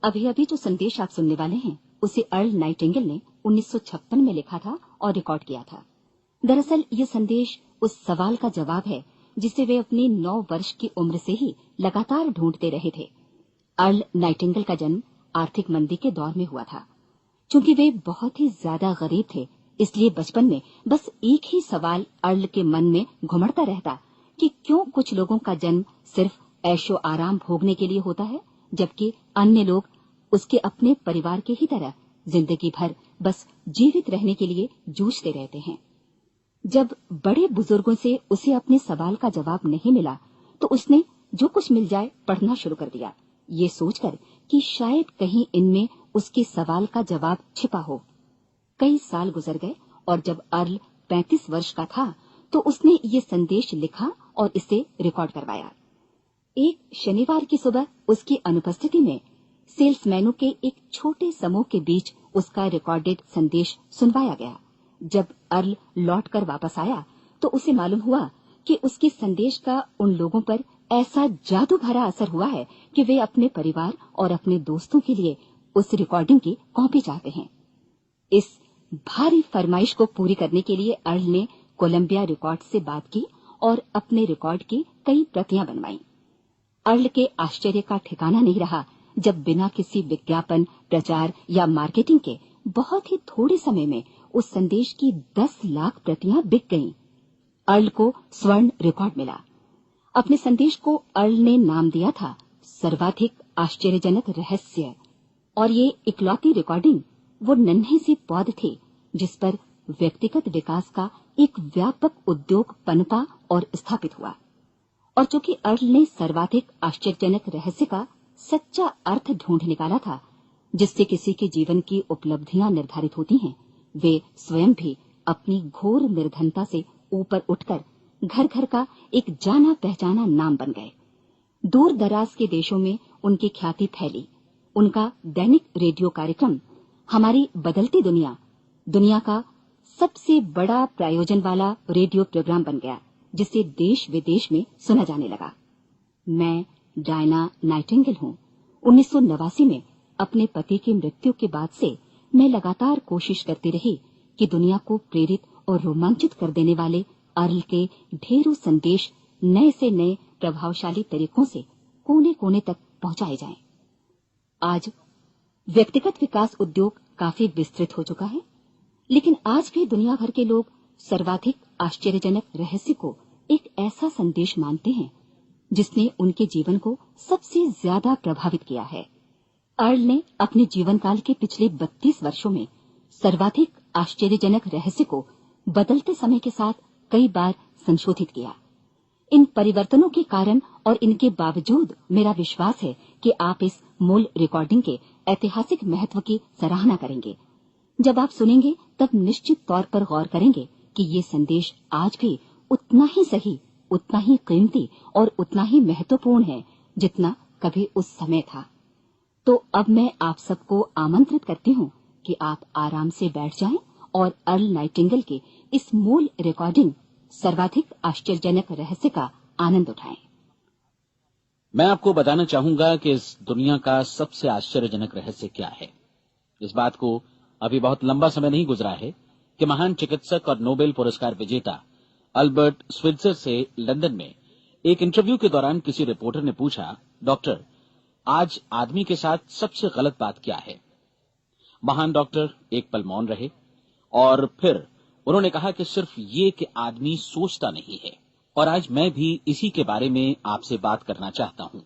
अभी अभी जो संदेश आप सुनने वाले हैं उसे अर्ल नाइटिंगेल ने 1956 में लिखा था और रिकॉर्ड किया था। दरअसल ये संदेश उस सवाल का जवाब है जिसे वे अपनी 9 वर्ष की उम्र से ही लगातार ढूंढते रहे थे। अर्ल नाइटिंगेल का जन्म आर्थिक मंदी के दौर में हुआ था। चूंकि वे बहुत ही ज्यादा गरीब थे, इसलिए बचपन में बस एक ही सवाल अर्ल के मन में घुमड़ता रहता कि क्यों कुछ लोगों का जन्म सिर्फ ऐशो आराम भोगने के लिए होता है, जबकि अन्य लोग उसके अपने परिवार के ही तरह जिंदगी भर बस जीवित रहने के लिए जूझते रहते हैं। जब बड़े बुजुर्गों से उसे अपने सवाल का जवाब नहीं मिला, तो उसने जो कुछ मिल जाए पढ़ना शुरू कर दिया, ये सोचकर कि शायद कहीं इनमें उसके सवाल का जवाब छिपा हो। कई साल गुजर गए और जब अर्ल 35 वर्ष का था, तो उसने ये संदेश लिखा और इसे रिकॉर्ड करवाया। एक शनिवार की सुबह उसकी अनुपस्थिति में सेल्समैनों के एक छोटे समूह के बीच उसका रिकॉर्डेड संदेश सुनवाया गया। जब अर्ल लौटकर वापस आया, तो उसे मालूम हुआ कि उसके संदेश का उन लोगों पर ऐसा जादू भरा असर हुआ है कि वे अपने परिवार और अपने दोस्तों के लिए उस रिकॉर्डिंग की कॉपी चाहते हैं। इस भारी फरमाइश को पूरी करने के लिए अर्ल ने कोलंबिया रिकॉर्ड से बात की और अपने रिकॉर्ड की कई प्रतियां बनवाई। अर्ल के आश्चर्य का ठिकाना नहीं रहा जब बिना किसी विज्ञापन, प्रचार या मार्केटिंग के बहुत ही थोड़े समय में उस संदेश की 10 लाख प्रतियां बिक गईं। अर्ल को स्वर्ण रिकॉर्ड मिला। अपने संदेश को अर्ल ने नाम दिया था सर्वाधिक आश्चर्यजनक रहस्य, और ये इकलौती रिकॉर्डिंग वो नन्हे सी पौध थी जिस पर व्यक्तिगत विकास का एक व्यापक उद्योग पनपा और स्थापित हुआ। और चूंकि अर्ल ने सर्वाधिक आश्चर्यजनक रहस्य का सच्चा अर्थ ढूंढ निकाला था, जिससे किसी के जीवन की उपलब्धियां निर्धारित होती हैं, वे स्वयं भी अपनी घोर निर्धनता से ऊपर उठकर घर घर का एक जाना पहचाना नाम बन गए। दूर दराज के देशों में उनकी ख्याति फैली। उनका दैनिक रेडियो कार्यक्रम हमारी बदलती दुनिया का सबसे बड़ा प्रायोजन वाला रेडियो प्रोग्राम बन गया, जिसे देश विदेश में सुना जाने लगा। मैं डायना नाइटिंगेल हूँ। 1989 में अपने पति की मृत्यु के बाद से मैं लगातार कोशिश करती रही कि दुनिया को प्रेरित और रोमांचित कर देने वाले अर्ल के ढेरों संदेश नए से नए प्रभावशाली तरीकों से कोने कोने तक पहुंचाए जाएं। आज व्यक्तिगत विकास उद्योग काफी विस्तृत हो चुका है, लेकिन आज भी दुनिया भर के लोग सर्वाधिक आश्चर्यजनक रहस्य को एक ऐसा संदेश मानते हैं जिसने उनके जीवन को सबसे ज्यादा प्रभावित किया है। अर्ल ने अपने जीवन काल के पिछले 32 वर्षों में सर्वाधिक आश्चर्यजनक रहस्य को बदलते समय के साथ कई बार संशोधित किया। इन परिवर्तनों के कारण और इनके बावजूद मेरा विश्वास है कि आप इस मूल रिकॉर्डिंग के ऐतिहासिक महत्व की सराहना करेंगे। जब आप सुनेंगे तब निश्चित तौर पर गौर करेंगे कि ये संदेश आज भी उतना ही सही, उतना ही कीमती और उतना ही महत्वपूर्ण है जितना कभी उस समय था। तो अब मैं आप सबको आमंत्रित करती हूँ कि आप आराम से बैठ जाएं और अर्ल नाइटिंगेल के इस मूल रिकॉर्डिंग सर्वाधिक आश्चर्यजनक रहस्य का आनंद उठाएं। मैं आपको बताना चाहूंगा कि इस दुनिया का सबसे आश्चर्यजनक रहस्य क्या है। इस बात को अभी बहुत लंबा समय नहीं गुजरा है कि महान चिकित्सक और नोबेल पुरस्कार विजेता अल्बर्ट स्विट्जर से लंदन में एक इंटरव्यू के दौरान किसी रिपोर्टर ने पूछा, डॉक्टर, आज आदमी के साथ सबसे गलत बात क्या है? महान डॉक्टर एक पल मौन रहे और फिर उन्होंने कहा कि सिर्फ ये कि आदमी सोचता नहीं है। और आज मैं भी इसी के बारे में आपसे बात करना चाहता हूं।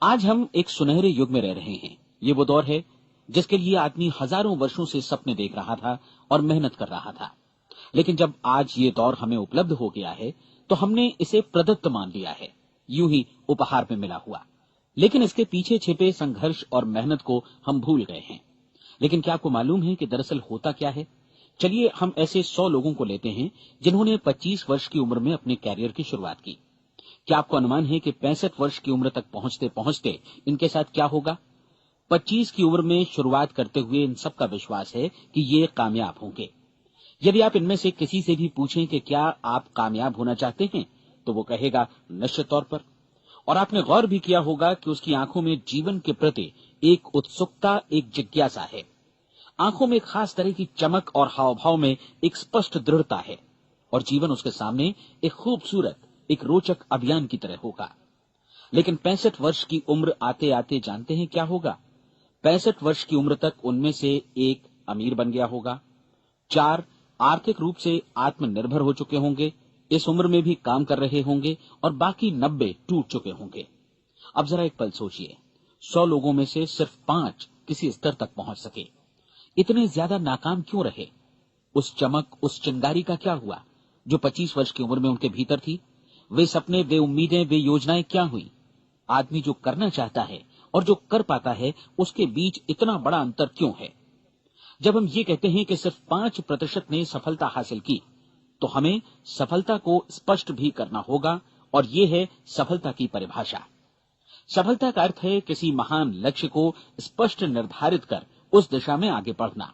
आज हम एक सुनहरे युग में रह रहे हैं। ये वो दौर है जिसके लिए आदमी हजारों वर्षों से सपने देख रहा था और मेहनत कर रहा था। लेकिन जब आज ये दौर हमें उपलब्ध हो गया है तो हमने इसे प्रदत्त मान लिया है, यूं ही उपहार में मिला हुआ। लेकिन इसके पीछे छिपे संघर्ष और मेहनत को हम भूल गए हैं। लेकिन क्या आपको मालूम है कि दरअसल होता क्या है? चलिए हम ऐसे 100 लोगों को लेते हैं जिन्होंने 25 वर्ष की उम्र में अपने कैरियर की शुरुआत की। क्या आपको अनुमान है कि 65 वर्ष की उम्र तक पहुंचते पहुंचते इनके साथ क्या होगा? 25 की उम्र में शुरुआत करते हुए इन सबका विश्वास है कि ये कामयाब होंगे। यदि आप इनमें से किसी से भी पूछें कि क्या आप कामयाब होना चाहते हैं, तो वो कहेगा निश्चित तौर पर। और आपने गौर भी किया होगा कि उसकी आंखों में जीवन के प्रति एक उत्सुकता, एक जिज्ञासा है। आंखों में एक खास तरह की चमक और हाव भाव में एक स्पष्ट दृढ़ता है और जीवन उसके सामने एक खूबसूरत, एक रोचक अभियान की तरह होगा। लेकिन 65 वर्ष की उम्र आते आते जानते हैं क्या होगा? 65 वर्ष की उम्र तक उनमें से एक अमीर बन गया होगा, 4 आर्थिक रूप से आत्मनिर्भर हो चुके होंगे, इस उम्र में भी काम कर रहे होंगे और बाकी 90 टूट चुके होंगे। अब जरा एक पल सोचिए, 100 लोगों में से सिर्फ 5 किसी स्तर तक पहुंच सके। इतने ज्यादा नाकाम क्यों रहे? उस चमक, उस चिंगारी का क्या हुआ जो 25 वर्ष की उम्र में उनके भीतर थी? वे सपने, वे उम्मीदें, वे योजनाएं क्या हुई? आदमी जो करना चाहता है और जो कर पाता है, उसके बीच इतना बड़ा अंतर क्यों है? जब हम ये कहते हैं कि सिर्फ 5% ने सफलता हासिल की, तो हमें सफलता को स्पष्ट भी करना होगा, और ये है सफलता की परिभाषा। सफलता का अर्थ है किसी महान लक्ष्य को स्पष्ट निर्धारित कर उस दिशा में आगे बढ़ना।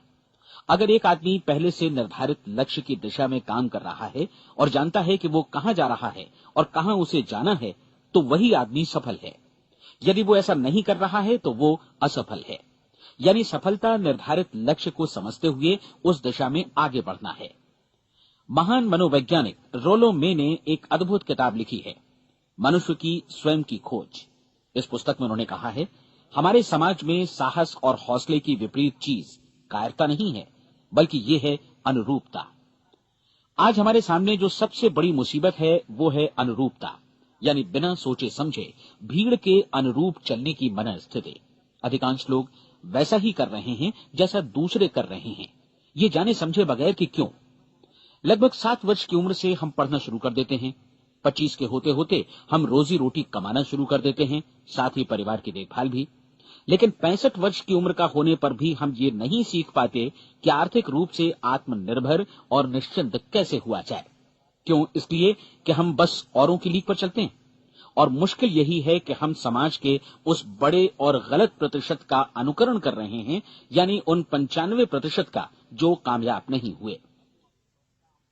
अगर एक आदमी पहले से निर्धारित लक्ष्य की दिशा में काम कर रहा है और जानता है कि वो कहां जा रहा है और कहां उसे जाना है, तो वही आदमी सफल है। यदि वो ऐसा नहीं कर रहा है तो वो असफल है। यानी सफलता निर्धारित लक्ष्य को समझते हुए उस दिशा में आगे बढ़ना है। महान मनोवैज्ञानिक रोलो मे ने एक अद्भुत किताब लिखी है, मनुष्य की स्वयं की खोज। इस पुस्तक में उन्होंने कहा है, हमारे समाज में साहस और हौसले की विपरीत चीज कायरता नहीं है, बल्कि ये है अनुरूपता। आज हमारे सामने जो सबसे बड़ी मुसीबत है वो है अनुरूपता, यानी बिना सोचे समझे भीड़ के अनुरूप चलने की मनस्थिति। अधिकांश लोग वैसा ही कर रहे हैं जैसा दूसरे कर रहे हैं, ये जाने समझे बगैर कि क्यों। लगभग 7 वर्ष की उम्र से हम पढ़ना शुरू कर देते हैं, 25 के होते होते हम रोजी रोटी कमाना शुरू कर देते हैं, साथ ही परिवार की देखभाल भी। लेकिन 65 वर्ष की उम्र का होने पर भी हम ये नहीं सीख पाते कि आर्थिक रूप से आत्मनिर्भर और निश्चिंत कैसे हुआ जाए। क्यों? इसलिए कि हम बस औरों की लीक पर चलते हैं। और मुश्किल यही है कि हम समाज के उस बड़े और गलत प्रतिशत का अनुकरण कर रहे हैं, यानी उन 95% का जो कामयाब नहीं हुए।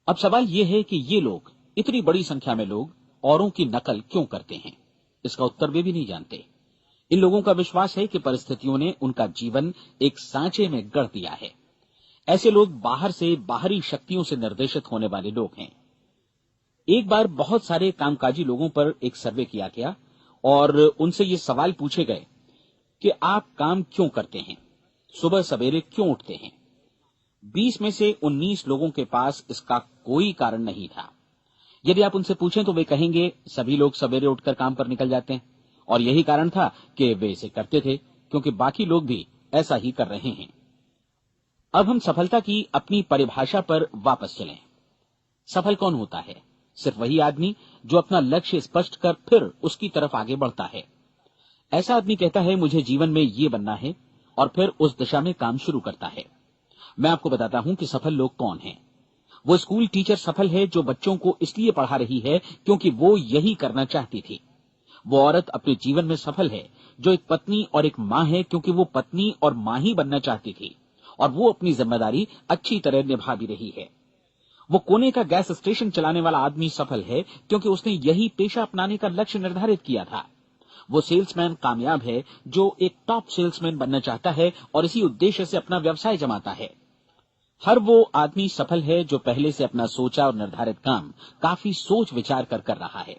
अब सवाल यह है कि ये लोग, इतनी बड़ी संख्या में लोग, औरों की नकल क्यों करते हैं? इसका उत्तर वे भी नहीं जानते। इन लोगों का विश्वास है कि परिस्थितियों ने उनका जीवन एक सांचे में गढ़ दिया है। ऐसे लोग बाहर से, बाहरी शक्तियों से निर्देशित होने वाले लोग हैं। एक बार बहुत सारे कामकाजी लोगों पर एक सर्वे किया गया और उनसे ये सवाल पूछे गए कि आप काम क्यों करते हैं, सुबह सवेरे क्यों उठते हैं? 20 में से 19 लोगों के पास इसका कोई कारण नहीं था। यदि आप उनसे पूछें तो वे कहेंगे सभी लोग सवेरे उठकर काम पर निकल जाते हैं, और यही कारण था कि वे इसे करते थे क्योंकि बाकी लोग भी ऐसा ही कर रहे हैं। अब हम सफलता की अपनी परिभाषा पर वापस चलें। सफल कौन होता है? सिर्फ वही आदमी जो अपना लक्ष्य स्पष्ट कर फिर उसकी तरफ आगे बढ़ता है। ऐसा आदमी कहता है मुझे जीवन में ये बनना है, और फिर उस दिशा में काम शुरू करता है। मैं आपको बताता हूं कि सफल लोग कौन हैं। वो स्कूल टीचर सफल है जो बच्चों को इसलिए पढ़ा रही है क्योंकि वो यही करना चाहती थी। वो औरत अपने जीवन में सफल है जो एक पत्नी और एक मां है क्योंकि वो पत्नी और मां ही बनना चाहती थी, और वो अपनी जिम्मेदारी अच्छी तरह निभा भी रही है। वो कोने का गैस स्टेशन चलाने वाला आदमी सफल है क्योंकि उसने यही पेशा अपनाने का लक्ष्य निर्धारित किया था। वो सेल्समैन कामयाब है जो एक टॉप सेल्समैन बनना चाहता है और इसी उद्देश्य से अपना व्यवसाय जमाता है। हर वो आदमी सफल है जो पहले से अपना सोचा और निर्धारित काम काफी सोच विचार कर रहा है,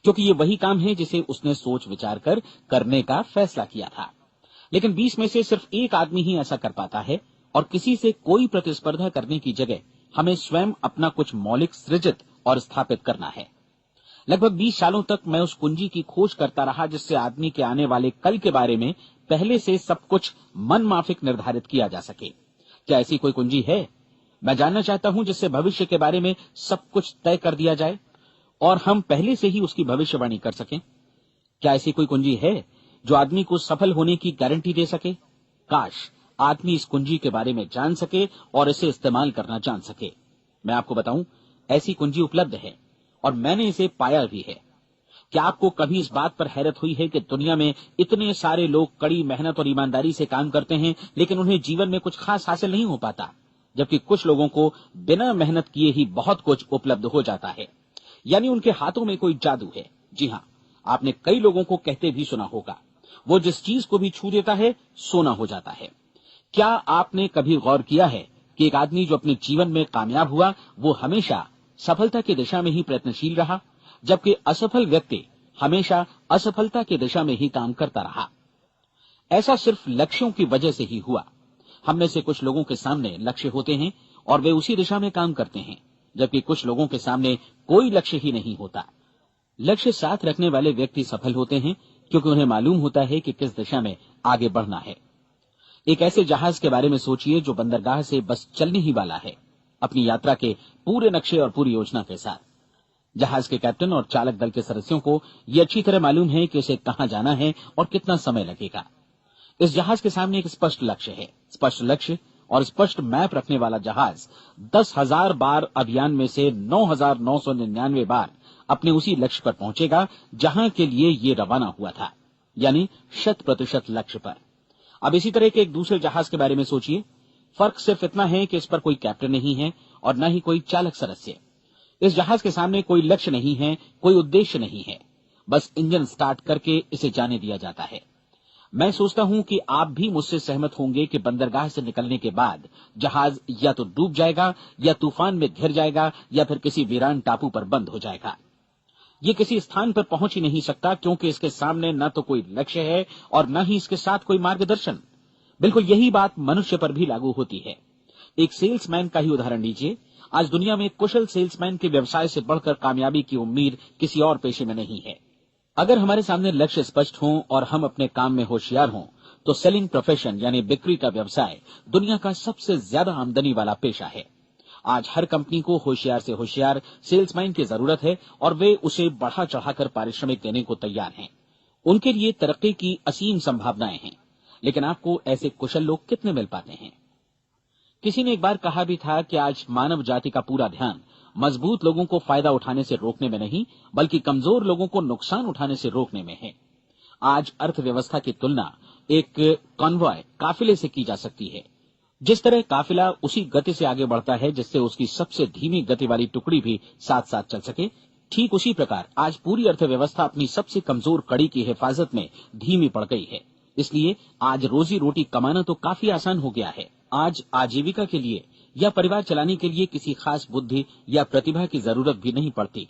क्योंकि ये वही काम है जिसे उसने सोच विचार कर करने का फैसला किया था। लेकिन 20 में से सिर्फ एक आदमी ही ऐसा कर पाता है, और किसी से कोई प्रतिस्पर्धा करने की जगह हमें स्वयं अपना कुछ मौलिक सृजित और स्थापित करना है। लगभग 20 सालों तक मैं उस कुंजी की खोज करता रहा जिससे आदमी के आने वाले कल के बारे में पहले से सब कुछ मन माफिक निर्धारित किया जा सके। क्या ऐसी कोई कुंजी है? मैं जानना चाहता हूं जिससे भविष्य के बारे में सब कुछ तय कर दिया जाए और हम पहले से ही उसकी भविष्यवाणी कर सकें। क्या ऐसी कोई कुंजी है जो आदमी को सफल होने की गारंटी दे सके? काश आदमी इस कुंजी के बारे में जान सके और इसे इस्तेमाल करना जान सके। मैं आपको बताऊं, ऐसी कुंजी उपलब्ध है और मैंने इसे पाया भी है। क्या आपको कभी इस बात पर हैरत हुई है कि दुनिया में इतने सारे लोग कड़ी मेहनत और ईमानदारी से काम करते हैं, लेकिन उन्हें जीवन में कुछ खास हासिल नहीं हो पाता, जबकि कुछ लोगों को बिना मेहनत किए ही बहुत कुछ उपलब्ध हो जाता है। यानी उनके हाथों में कोई जादू है। जी हां, आपने कई लोगों को कहते भी सुना होगा, वो जिस चीज को भी छू देता है सोना हो जाता है। क्या आपने कभी गौर किया है कि एक आदमी जो अपने जीवन में कामयाब हुआ वो हमेशा सफलता की दिशा में ही प्रयत्नशील रहा, जबकि असफल व्यक्ति हमेशा असफलता की दिशा में ही काम करता रहा। ऐसा सिर्फ लक्ष्यों की वजह से ही हुआ। हम में से कुछ लोगों के सामने लक्ष्य होते हैं और वे उसी दिशा में काम करते हैं, जबकि कुछ लोगों के सामने कोई लक्ष्य ही नहीं होता। लक्ष्य साथ रखने वाले व्यक्ति सफल होते हैं क्योंकि उन्हें मालूम होता है कि किस दिशा में आगे बढ़ना है। एक ऐसे जहाज के बारे में सोचिए जो बंदरगाह से बस चलने ही वाला है, अपनी यात्रा के पूरे नक्शे और पूरी योजना के साथ। जहाज के कैप्टन और चालक दल के सदस्यों को यह अच्छी तरह मालूम है कि उसे कहां जाना है और कितना समय लगेगा। इस जहाज के सामने एक स्पष्ट लक्ष्य है। स्पष्ट लक्ष्य और स्पष्ट मैप रखने वाला जहाज 10,000 बार अभियान में से 9,999 बार अपने उसी लक्ष्य पर पहुंचेगा जहां के लिए ये रवाना हुआ था, यानी 100% लक्ष्य पर। अब इसी तरह के एक दूसरे जहाज के बारे में सोचिए। फर्क सिर्फ इतना है कि इस पर कोई कैप्टन नहीं है और न ही कोई चालक सदस्य। इस जहाज के सामने कोई लक्ष्य नहीं है, कोई उद्देश्य नहीं है, बस इंजन स्टार्ट करके इसे जाने दिया जाता है। मैं सोचता हूं कि आप भी मुझसे सहमत होंगे कि बंदरगाह से निकलने के बाद जहाज या तो डूब जाएगा या तूफान में घिर जाएगा या फिर किसी वीरान टापू पर बंद हो जाएगा। ये किसी स्थान पर पहुंच ही नहीं सकता क्योंकि इसके सामने न तो कोई लक्ष्य है और न ही इसके साथ कोई मार्गदर्शन। बिल्कुल यही बात मनुष्य पर भी लागू होती है। एक सेल्समैन का ही उदाहरण लीजिए। आज दुनिया में कुशल सेल्समैन के व्यवसाय से बढ़कर कामयाबी की उम्मीद किसी और पेशे में नहीं है। अगर हमारे सामने लक्ष्य स्पष्ट हों और हम अपने काम में होशियार हों तो सेलिंग प्रोफेशन यानी बिक्री का व्यवसाय दुनिया का सबसे ज्यादा आमदनी वाला पेशा है। आज हर कंपनी को होशियार से होशियार सेल्समैन की जरूरत है और वे उसे बढ़ा चढ़ाकर पारिश्रमिक देने को तैयार हैं। उनके लिए तरक्की की असीम संभावनाएं हैं, लेकिन आपको ऐसे कुशल लोग कितने मिल पाते हैं? किसी ने एक बार कहा भी था कि आज मानव जाति का पूरा ध्यान मजबूत लोगों को फायदा उठाने से रोकने में नहीं, बल्कि कमजोर लोगों को नुकसान उठाने से रोकने में है। आज अर्थव्यवस्था की तुलना एक कॉन्वॉय काफिले से की जा सकती है। जिस तरह काफिला उसी गति से आगे बढ़ता है जिससे उसकी सबसे धीमी गति वाली टुकड़ी भी साथ साथ चल सके, ठीक उसी प्रकार आज पूरी अर्थव्यवस्था अपनी सबसे कमजोर कड़ी की हिफाजत में धीमी पड़ गई है। इसलिए आज रोजी रोटी कमाना तो काफी आसान हो गया है। आज आजीविका के लिए या परिवार चलाने के लिए किसी खास बुद्धि या प्रतिभा की जरूरत भी नहीं पड़ती।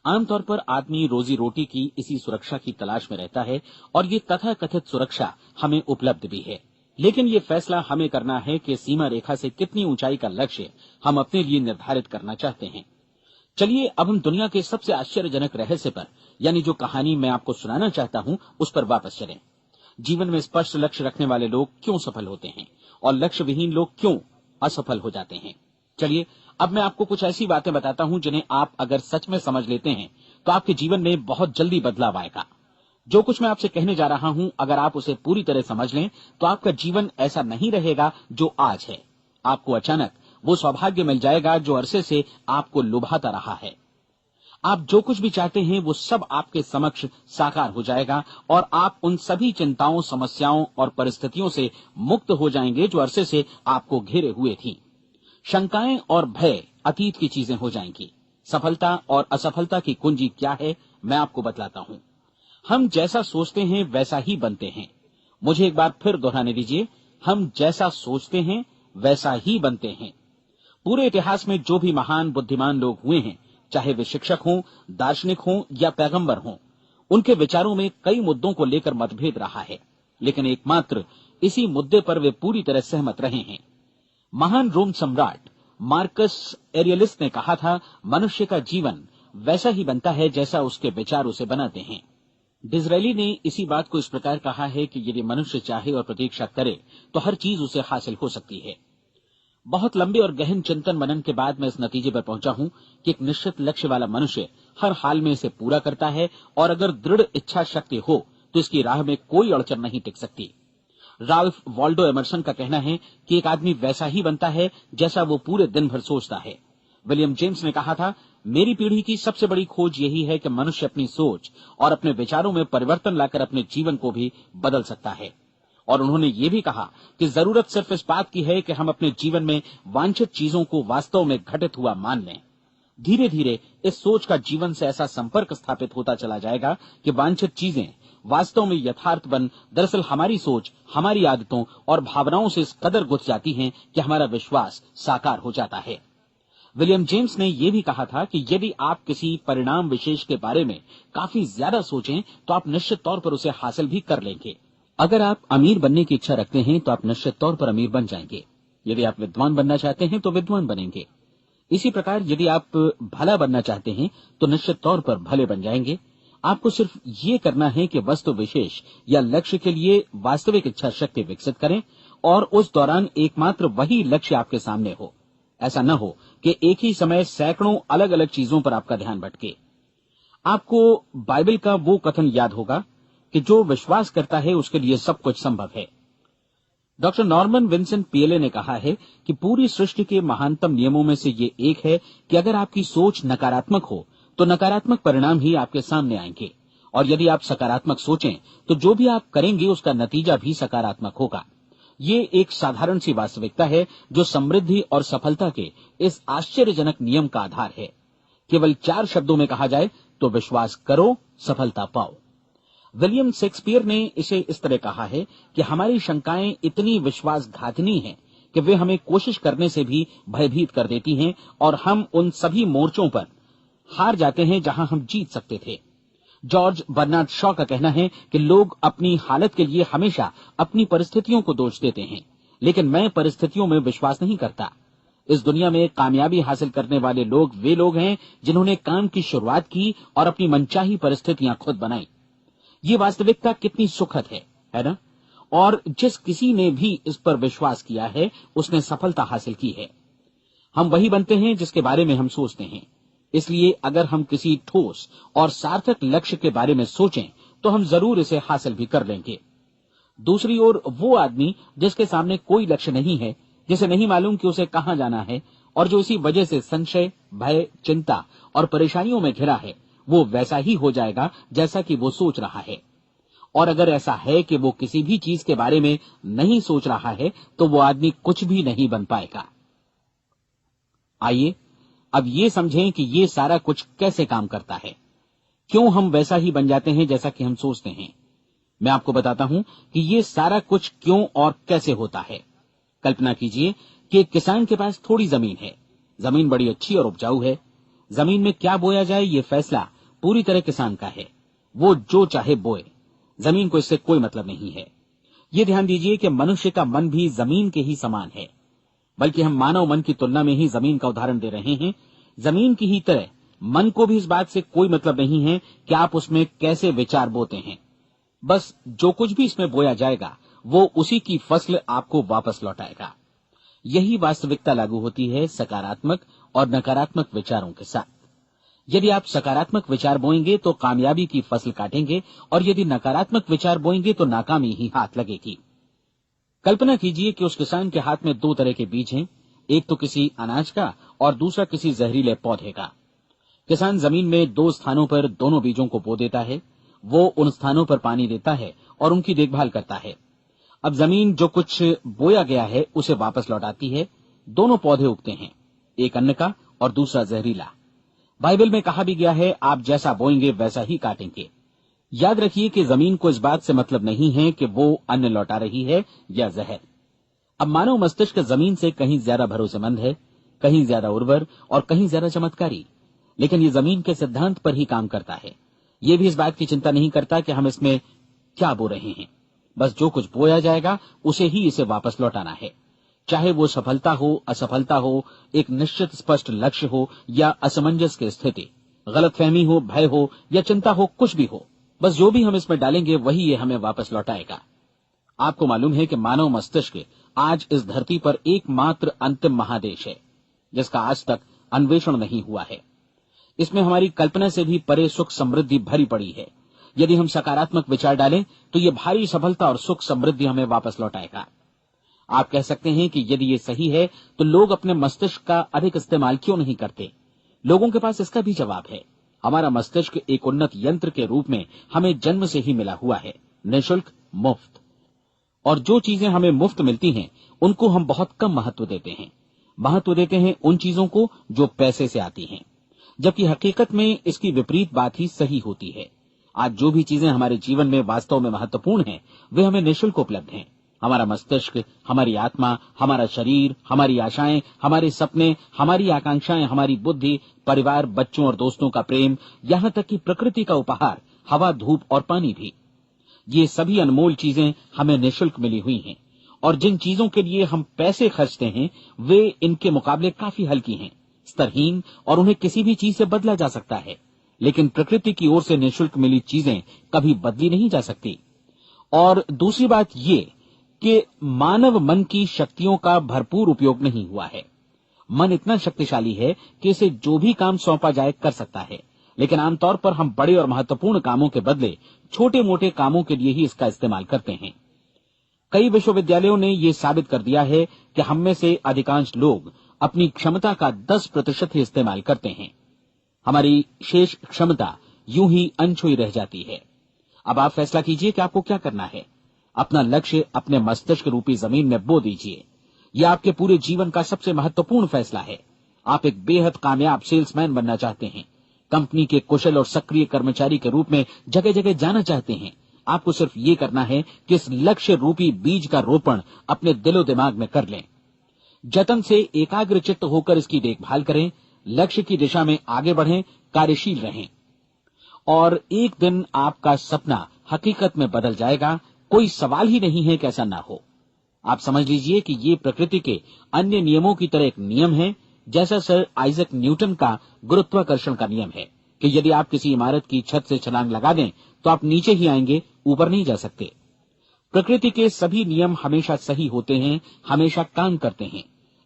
आमतौर पर आदमी रोजी रोटी की इसी सुरक्षा की तलाश में रहता है और ये तथाकथित सुरक्षा हमें उपलब्ध भी है। लेकिन ये फैसला हमें करना है कि सीमा रेखा से कितनी ऊंचाई का लक्ष्य हम अपने लिए निर्धारित करना चाहते हैं। चलिए अब हम दुनिया के सबसे आश्चर्यजनक रहस्य पर, यानी जो कहानी मैं आपको सुनाना चाहता हूं, उस पर वापस चलें। जीवन में स्पष्ट लक्ष्य रखने वाले लोग क्यों सफल होते हैं और लक्ष्य विहीन लोग क्यों असफल हो जाते हैं? चलिए अब मैं आपको कुछ ऐसी बातें बताता हूं जिन्हें आप अगर सच में समझ लेते हैं तो आपके जीवन में बहुत जल्दी बदलाव आएगा। जो कुछ मैं आपसे कहने जा रहा हूं, अगर आप उसे पूरी तरह समझ लें तो आपका जीवन ऐसा नहीं रहेगा जो आज है। आपको अचानक वो सौभाग्य मिल जाएगा जो अरसे से आपको लुभाता रहा है। आप जो कुछ भी चाहते हैं वो सब आपके समक्ष साकार हो जाएगा और आप उन सभी चिंताओं, समस्याओं और परिस्थितियों से मुक्त हो जाएंगे जो अरसे से आपको घेरे हुए थी। शंकाएं और भय अतीत की चीजें हो जाएंगी। सफलता और असफलता की कुंजी क्या है, मैं आपको बतलाता हूं। हम जैसा सोचते हैं वैसा ही बनते हैं। मुझे एक बार फिर दोहराने दीजिए, हम जैसा सोचते हैं वैसा ही बनते हैं। पूरे इतिहास में जो भी महान बुद्धिमान लोग हुए हैं, चाहे वे शिक्षक हों, दार्शनिक हों या पैगंबर हों, उनके विचारों में कई मुद्दों को लेकर मतभेद रहा है, लेकिन एकमात्र इसी मुद्दे पर वे पूरी तरह सहमत रहे हैं। महान रोम सम्राट मार्कस एरियलिस ने कहा था, मनुष्य का जीवन वैसा ही बनता है जैसा उसके विचार उसे बनाते हैं। डिज़रायली ने इसी बात को इस प्रकार कहा है कि यदि मनुष्य चाहे और प्रतीक्षा करे तो हर चीज उसे हासिल हो सकती है। बहुत लंबे और गहन चिंतन मनन के बाद मैं इस नतीजे पर पहुंचा हूं कि एक निश्चित लक्ष्य वाला मनुष्य हर हाल में इसे पूरा करता है और अगर दृढ़ इच्छा शक्ति हो तो इसकी राह में कोई अड़चन नहीं टिक सकती। राल्फ वॉल्डो एमर्सन का कहना है कि एक आदमी वैसा ही बनता है जैसा वो पूरे दिन भर सोचता है। विलियम जेम्स ने कहा था, मेरी पीढ़ी की सबसे बड़ी खोज यही है कि मनुष्य अपनी सोच और अपने विचारों में परिवर्तन लाकर अपने जीवन को भी बदल सकता है। और उन्होंने ये भी कहा कि जरूरत सिर्फ इस बात की है कि हम अपने जीवन में वांछित चीजों को वास्तव में घटित हुआ मान लें। धीरे धीरे इस सोच का जीवन से ऐसा संपर्क स्थापित होता चला जाएगा कि वांछित चीजें वास्तव में यथार्थ बन दरअसल हमारी सोच, हमारी आदतों और भावनाओं से इस कदर गुथ जाती हैं कि हमारा विश्वास साकार हो जाता है। विलियम जेम्स ने यह भी कहा था कि यदि आप किसी परिणाम विशेष के बारे में काफी ज्यादा सोचें तो आप निश्चित तौर पर उसे हासिल भी कर लेंगे। अगर आप अमीर बनने की इच्छा रखते हैं तो आप निश्चित तौर पर अमीर बन जाएंगे। यदि आप विद्वान बनना चाहते हैं तो विद्वान बनेंगे। इसी प्रकार यदि आप भला बनना चाहते हैं तो निश्चित तौर पर भले बन जाएंगे। आपको सिर्फ ये करना है कि वस्तु विशेष या लक्ष्य के लिए वास्तविक इच्छा शक्ति विकसित करें और उस दौरान एकमात्र वही लक्ष्य आपके सामने हो। ऐसा न हो कि एक ही समय सैकड़ों अलग अलग चीजों पर आपका ध्यान भटके। आपको बाइबल का वो कथन याद होगा कि जो विश्वास करता है उसके लिए सब कुछ संभव है। डॉक्टर नॉर्मन विंसेंट पीएले ने कहा है कि पूरी सृष्टि के महानतम नियमों में से ये एक है कि अगर आपकी सोच नकारात्मक हो तो नकारात्मक परिणाम ही आपके सामने आएंगे, और यदि आप सकारात्मक सोचें तो जो भी आप करेंगे उसका नतीजा भी सकारात्मक होगा। ये एक साधारण सी वास्तविकता है जो समृद्धि और सफलता के इस आश्चर्यजनक नियम का आधार है। केवल 4 शब्दों में कहा जाए तो विश्वास करो, सफलता पाओ। विलियम शेक्सपियर ने इसे इस तरह कहा है कि हमारी शंकाएं इतनी विश्वासघातिनी हैं कि वे हमें कोशिश करने से भी भयभीत कर देती हैं और हम उन सभी मोर्चों पर हार जाते हैं जहां हम जीत सकते थे। जॉर्ज बर्नार्ड शॉ का कहना है कि लोग अपनी हालत के लिए हमेशा अपनी परिस्थितियों को दोष देते हैं, लेकिन मैं परिस्थितियों में विश्वास नहीं करता। इस दुनिया में कामयाबी हासिल करने वाले लोग वे लोग हैं जिन्होंने काम की शुरुआत की और अपनी मनचाही परिस्थितियां खुद बनाई। ये वास्तविकता कितनी सुखद है ना? और जिस किसी ने भी इस पर विश्वास किया है उसने सफलता हासिल की है। हम वही बनते हैं जिसके बारे में हम सोचते हैं। इसलिए अगर हम किसी ठोस और सार्थक लक्ष्य के बारे में सोचें तो हम जरूर इसे हासिल भी कर लेंगे। दूसरी ओर वो आदमी जिसके सामने कोई लक्ष्य नहीं है, जिसे नहीं मालूम कि उसे कहां जाना है और जो इसी वजह से संशय, भय, चिंता और परेशानियों में घिरा है, वो वैसा ही हो जाएगा जैसा कि वो सोच रहा है। और अगर ऐसा है कि वो किसी भी चीज के बारे में नहीं सोच रहा है तो वो आदमी कुछ भी नहीं बन पाएगा। आइए अब ये समझें कि ये सारा कुछ कैसे काम करता है, क्यों हम वैसा ही बन जाते हैं जैसा कि हम सोचते हैं। मैं आपको बताता हूं कि ये सारा कुछ क्यों और कैसे होता है। कल्पना कीजिए कि एक किसान के पास थोड़ी जमीन है। जमीन बड़ी अच्छी और उपजाऊ है। जमीन में क्या बोया जाए ये फैसला पूरी तरह किसान का है। वो जो चाहे बोए, जमीन को इससे कोई मतलब नहीं है। ये ध्यान दीजिए कि मनुष्य का मन भी जमीन के ही समान है, बल्कि हम मानव मन की तुलना में ही जमीन का उदाहरण दे रहे हैं। जमीन की ही तरह मन को भी इस बात से कोई मतलब नहीं है कि आप उसमें कैसे विचार बोते हैं। बस जो कुछ भी इसमें बोया जाएगा वो उसी की फसल आपको वापस लौटाएगा। यही वास्तविकता लागू होती है सकारात्मक और नकारात्मक विचारों के साथ। यदि आप सकारात्मक विचार बोएंगे तो कामयाबी की फसल काटेंगे, और यदि नकारात्मक विचार बोएंगे तो नाकामी ही हाथ लगेगी। कल्पना कीजिए कि उस किसान के हाथ में 2 तरह के बीज हैं, एक तो किसी अनाज का और दूसरा किसी जहरीले पौधे का। किसान जमीन में 2 स्थानों पर दोनों बीजों को बो देता है। वो उन स्थानों पर पानी देता है और उनकी देखभाल करता है। अब जमीन जो कुछ बोया गया है उसे वापस लौटाती है। दोनों पौधे उगते हैं, एक अन्न का और दूसरा जहरीला। बाइबल में कहा भी गया है, आप जैसा बोएंगे वैसा ही काटेंगे। याद रखिए कि जमीन को इस बात से मतलब नहीं है कि वो अन्न लौटा रही है या जहर। अब मानव मस्तिष्क जमीन से कहीं ज्यादा भरोसेमंद है, कहीं ज्यादा उर्वर और कहीं ज्यादा चमत्कारी, लेकिन ये जमीन के सिद्धांत पर ही काम करता है। ये भी इस बात की चिंता नहीं करता कि हम इसमें क्या बो रहे हैं। बस जो कुछ बोया जाएगा उसे ही इसे वापस लौटाना है, चाहे वो सफलता हो, असफलता हो, एक निश्चित स्पष्ट लक्ष्य हो या असमंजस की स्थिति, गलतफहमी हो, भय हो या चिंता हो, कुछ भी हो। बस जो भी हम इसमें डालेंगे वही ये हमें वापस लौटाएगा। आपको मालूम है कि मानव मस्तिष्क आज इस धरती पर एकमात्र अंतिम महादेश है जिसका आज तक अन्वेषण नहीं हुआ है। इसमें हमारी कल्पना से भी परे सुख समृद्धि भरी पड़ी है। यदि हम सकारात्मक विचार डालें तो ये भारी सफलता और सुख समृद्धि हमें वापस लौटाएगा। आप कह सकते हैं कि यदि ये सही है तो लोग अपने मस्तिष्क का अधिक इस्तेमाल क्यों नहीं करते? लोगों के पास इसका भी जवाब है। हमारा मस्तिष्क एक उन्नत यंत्र के रूप में हमें जन्म से ही मिला हुआ है, निःशुल्क, मुफ्त। और जो चीजें हमें मुफ्त मिलती हैं उनको हम बहुत कम महत्व देते हैं। महत्व देते हैं उन चीजों को जो पैसे से आती हैं। जबकि हकीकत में इसकी विपरीत बात ही सही होती है। आज जो भी चीजें हमारे जीवन में वास्तव में महत्वपूर्ण हैं, वे हमें निःशुल्क उपलब्ध हैं। हमारा मस्तिष्क, हमारी आत्मा, हमारा शरीर, हमारी आशाएं, हमारे सपने, हमारी आकांक्षाएं, हमारी बुद्धि, परिवार, बच्चों और दोस्तों का प्रेम, यहाँ तक कि प्रकृति का उपहार, हवा, धूप और पानी भी, ये सभी अनमोल चीजें हमें निःशुल्क मिली हुई हैं। और जिन चीजों के लिए हम पैसे खर्चते हैं, वे इनके मुकाबले काफी हल्की हैं, स्तरहीन, और उन्हें किसी भी चीज से बदला जा सकता है। लेकिन प्रकृति की ओर से निःशुल्क मिली चीजें कभी बदली नहीं जा सकती। और दूसरी बात ये कि मानव मन की शक्तियों का भरपूर उपयोग नहीं हुआ है। मन इतना शक्तिशाली है कि इसे जो भी काम सौंपा जाए कर सकता है, लेकिन आमतौर पर हम बड़े और महत्वपूर्ण कामों के बदले छोटे मोटे कामों के लिए ही इसका इस्तेमाल करते हैं। कई विश्वविद्यालयों ने यह साबित कर दिया है कि हम में से अधिकांश लोग अपनी क्षमता का 10% ही इस्तेमाल करते हैं। हमारी शेष क्षमता यूं ही अनछुई रह जाती है। अब आप फैसला कीजिए कि आपको क्या करना है। अपना लक्ष्य अपने मस्तिष्क रूपी जमीन में बो दीजिए। यह आपके पूरे जीवन का सबसे महत्वपूर्ण फैसला है। आप एक बेहद कामयाब सेल्समैन बनना चाहते हैं, कंपनी के कुशल और सक्रिय कर्मचारी के रूप में जगह जगह जाना चाहते हैं। आपको सिर्फ ये करना है कि इस लक्ष्य रूपी बीज का रोपण अपने दिलो दिमाग में कर लें। जतन से एकाग्रचित्त होकर इसकी देखभाल करें, लक्ष्य की दिशा में आगे बढ़ें, कार्यशील रहें, और एक दिन आपका सपना हकीकत में बदल जाएगा। कोई सवाल ही नहीं है कि ऐसा ना हो। आप समझ लीजिए कि ये प्रकृति के अन्य नियमों की तरह एक नियम है, जैसा सर आइजैक न्यूटन का गुरुत्वाकर्षण का नियम है कि यदि आप किसी इमारत की छत से छलांग लगा दें तो आप नीचे ही आएंगे, ऊपर नहीं जा सकते। प्रकृति के सभी नियम हमेशा सही होते हैं, हमेशा काम करते हैं।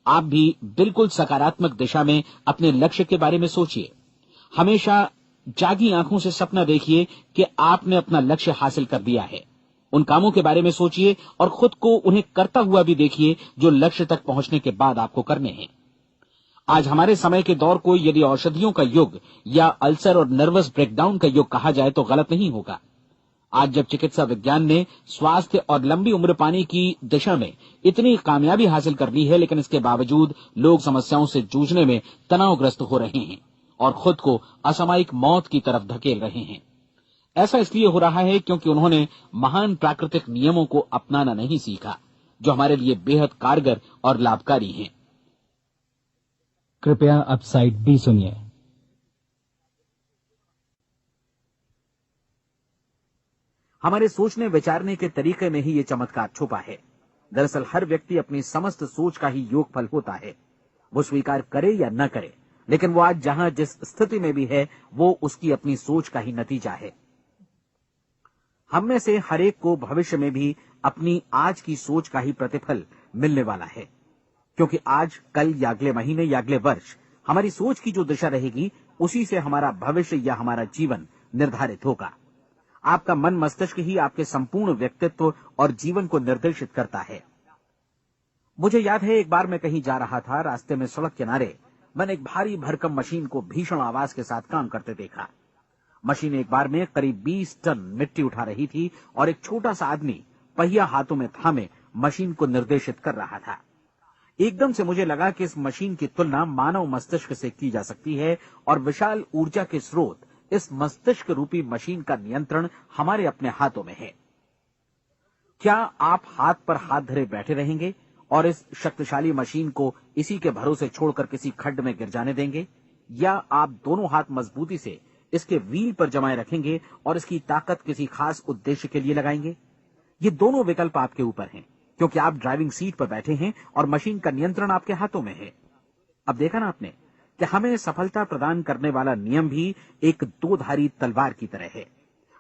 आप भी बिल्कुल सकारात्मक दिशा में अपने लक्ष्य के बारे में सोचिए। हमेशा जागी आंखों से सपना देखिए कि आपने अपना लक्ष्य हासिल कर दिया है। उन कामों के बारे में सोचिए और खुद को उन्हें करता हुआ भी देखिए जो लक्ष्य तक पहुंचने के बाद आपको करने हैं। आज हमारे समय के दौर को यदि औषधियों का युग या अल्सर और नर्वस ब्रेकडाउन का युग कहा जाए तो गलत नहीं होगा। आज जब चिकित्सा विज्ञान ने स्वास्थ्य और लंबी उम्र पाने की दिशा में इतनी कामयाबी हासिल कर ली है, लेकिन इसके बावजूद लोग समस्याओं से जूझने में तनावग्रस्त हो रहे हैं और खुद को असामयिक मौत की तरफ धकेल रहे हैं। ऐसा इसलिए हो रहा है क्योंकि उन्होंने महान प्राकृतिक नियमों को अपनाना नहीं सीखा, जो हमारे लिए बेहद कारगर और लाभकारी हैं। कृपया अब साइड बी सुनिए। हमारे सोचने विचारने के तरीके में ही ये चमत्कार छुपा है। दरअसल हर व्यक्ति अपनी समस्त सोच का ही योगफल होता है। वो स्वीकार करे या न करे, लेकिन वो आज जहां जिस स्थिति में भी है, वो उसकी अपनी सोच का ही नतीजा है। हम में से हर एक को भविष्य में भी अपनी आज की सोच का ही प्रतिफल मिलने वाला है, क्योंकि आज, कल या अगले महीने या अगले वर्ष हमारी सोच की जो दिशा रहेगी, उसी से हमारा भविष्य या हमारा जीवन निर्धारित होगा। आपका मन मस्तिष्क ही आपके संपूर्ण व्यक्तित्व और जीवन को निर्देशित करता है। मुझे याद है, एक बार मैं कहीं जा रहा था, रास्ते में सड़क किनारे मैंने एक भारी भरकम मशीन को भीषण आवाज के साथ काम करते देखा। मशीन एक बार में करीब 20 टन मिट्टी उठा रही थी और एक छोटा सा आदमी पहिया हाथों में थामे मशीन को निर्देशित कर रहा था। एकदम से मुझे लगा कि इस मशीन की तुलना मानव मस्तिष्क से की जा सकती है और विशाल ऊर्जा के स्रोत इस मस्तिष्क रूपी मशीन का नियंत्रण हमारे अपने हाथों में है। क्या आप हाथ पर हाथ धरे बैठे रहेंगे और इस शक्तिशाली मशीन को इसी के भरोसे छोड़कर किसी खड्ड में गिर जाने देंगे, या आप दोनों हाथ मजबूती से इसके व्हील पर जमाए रखेंगे और इसकी ताकत किसी खास उद्देश्य के लिए लगाएंगे? ये दोनों विकल्प आपके ऊपर हैं, क्योंकि आप ड्राइविंग सीट पर बैठे हैं और मशीन का नियंत्रण आपके हाथों में है। अब देखा ना आपने कि हमें सफलता प्रदान करने वाला नियम भी एक दो-धारी तलवार की तरह है।